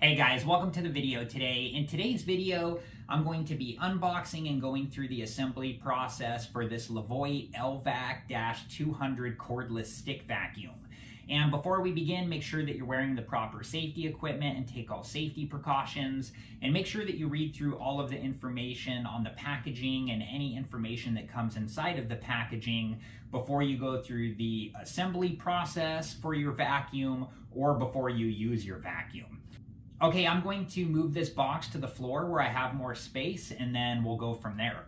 Hey guys, welcome to the video today. In today's video, I'm going to be unboxing and going through the assembly process for this Levoit LVAC-200 cordless stick vacuum. And before we begin, make sure that you're wearing the proper safety equipment and take all safety precautions. And make sure that you read through all of the information on the packaging and any information that comes inside of the packaging before you go through the assembly process for your vacuum or before you use your vacuum. Okay, I'm going to move this box to the floor where I have more space, and then we'll go from there.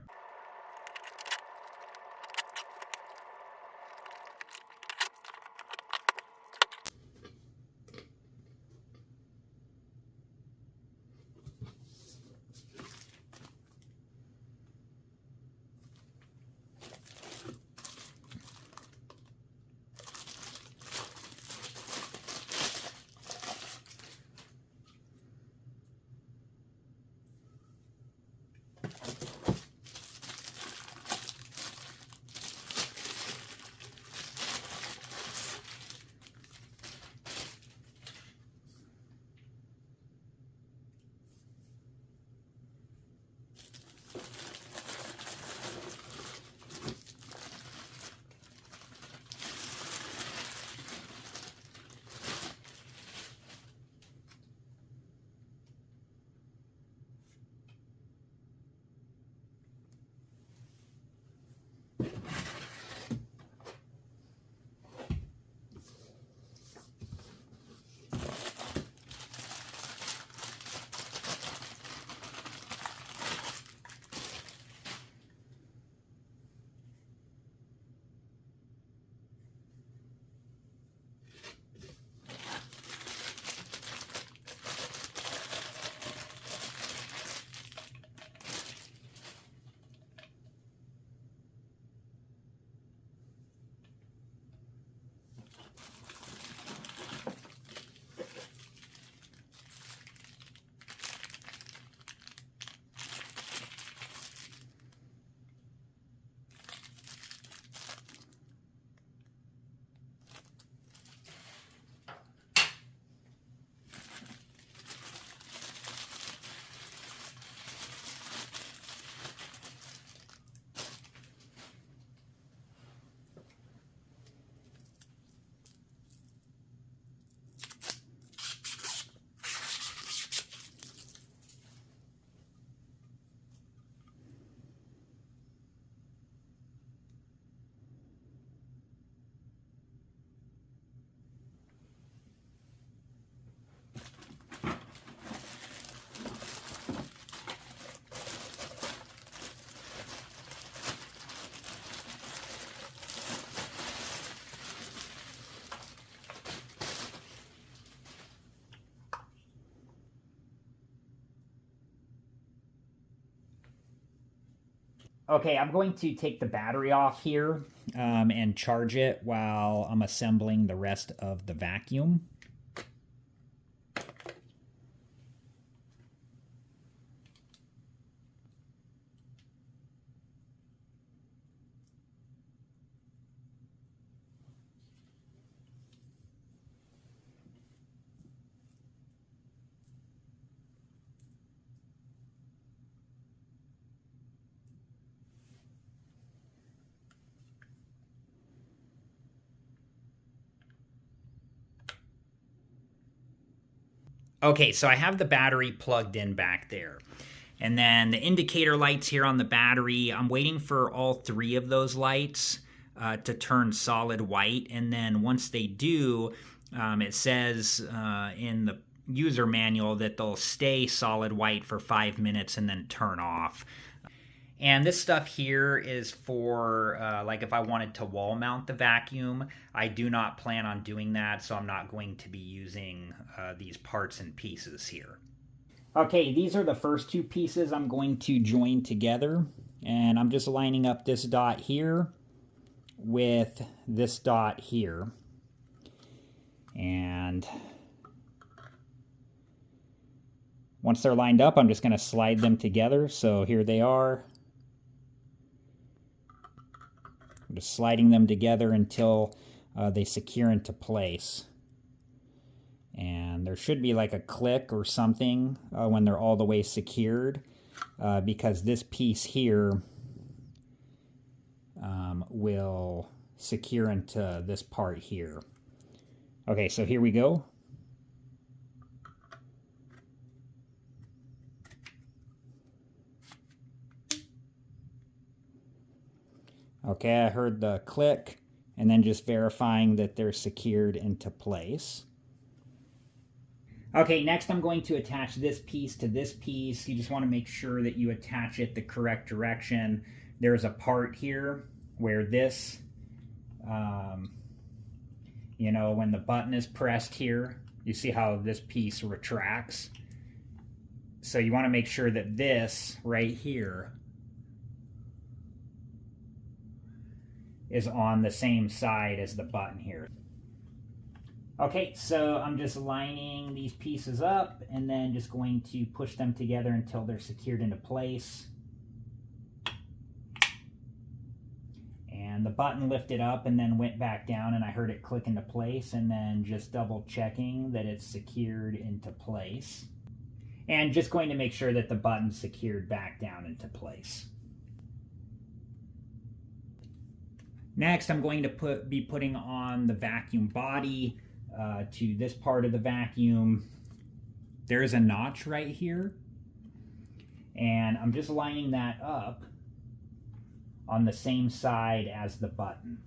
Okay, I'm going to take the battery off here and charge it while I'm assembling the rest of the vacuum. Okay, so I have the battery plugged in back there. And then the indicator lights here on the battery, I'm waiting for all three of those lights to turn solid white. And then once they do, it says in the user manual that they'll stay solid white for 5 minutes and then turn off. And this stuff here is for, like if I wanted to wall mount the vacuum. I do not plan on doing that, so I'm not going to be using these parts and pieces here. Okay, these are the first two pieces I'm going to join together. And I'm just lining up this dot here with this dot here. And once they're lined up, I'm just going to slide them together. So here they are. I'm just sliding them together until they secure into place. And There should be like a click or something when they're all the way secured, because this piece here will secure into this part here. Okay, so here we go. Okay, I heard the click, and then just verifying that they're secured into place. Okay, next I'm going to attach this piece to this piece. You just want to make sure that you attach it the correct direction. There's a part here where this, you know, when the button is pressed here, you see how this piece retracts. So you want to make sure that this right here is on the same side as the button here. Okay, so I'm just lining these pieces up and then just going to push them together until they're secured into place. And the button lifted up and then went back down, and I heard it click into place, and then just double checking that it's secured into place. And just going to make sure that the button's secured back down into place. Next, I'm going to be putting on the vacuum body to this part of the vacuum. There's a notch right here, and I'm just lining that up on the same side as the button.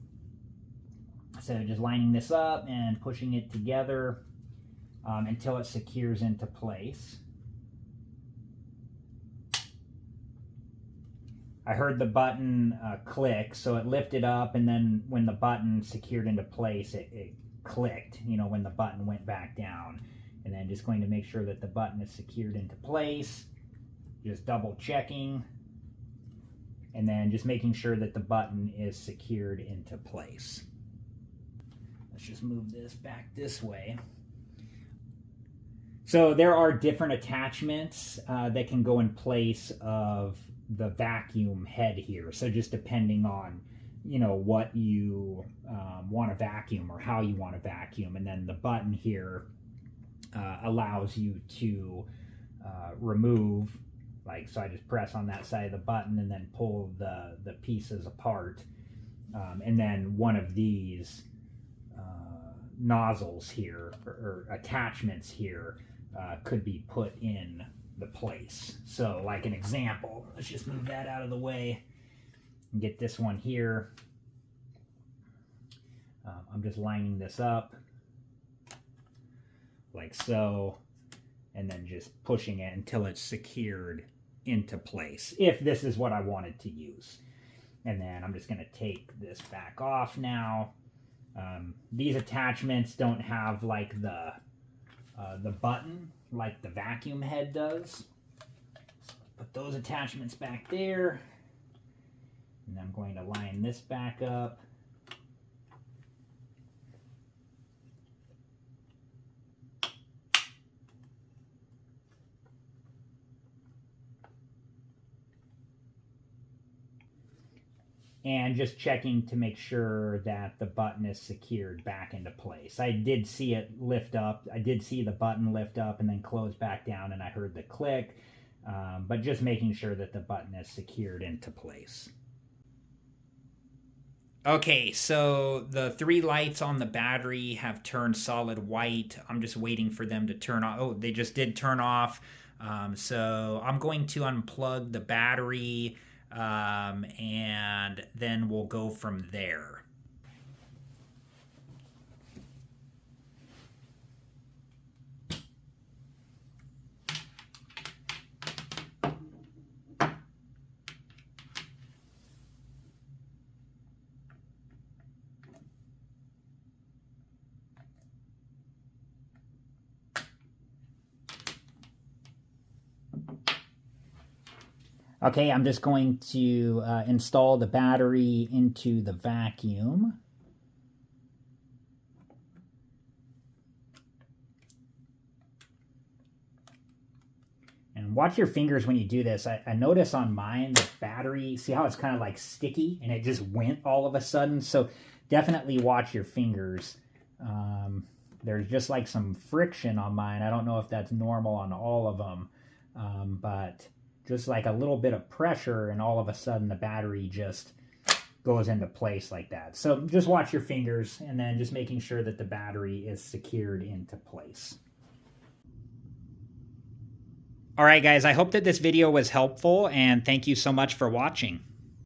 So just lining this up and pushing it together until it secures into place. I heard the button click, so it lifted up, and then when the button secured into place, it clicked, you know, when the button went back down. And then just going to make sure that the button is secured into place, just double checking, and then just making sure that the button is secured into place. Let's just move this back this way. So there are different attachments that can go in place of the vacuum head here. So just depending on, you know, what you want to vacuum or how you want to vacuum. And then the button here allows you to remove, like, so I just press on that side of the button and then pull the pieces apart. And then one of these nozzles here, or attachments here, could be put in the place. So like an example, let's just move that out of the way and get this one here. I'm just lining this up like so, and then just pushing it until it's secured into place, if this is what I wanted to use. And then I'm just going to take this back off now. These attachments don't have like the button like the vacuum head does. Put those attachments back there, and I'm going to line this back up. And just checking to make sure that the button is secured back into place. I did see it lift up. I did see the button lift up and then close back down, and I heard the click. But just making sure that the button is secured into place. Okay, so the 3 lights on the battery have turned solid white. I'm just waiting for them to turn off. Oh, they just did turn off. So I'm going to unplug the battery, and then we'll go from there. Okay, I'm just going to install the battery into the vacuum. And watch your fingers when you do this. I notice on mine, the battery, see how it's kind of like sticky and it just went all of a sudden? So definitely watch your fingers. there's just like some friction on mine. I don't know if that's normal on all of them, but just like a little bit of pressure and all of a sudden the battery just goes into place like that. So just watch your fingers and then just making sure that the battery is secured into place. All right, guys, I hope that this video was helpful, and thank you so much for watching.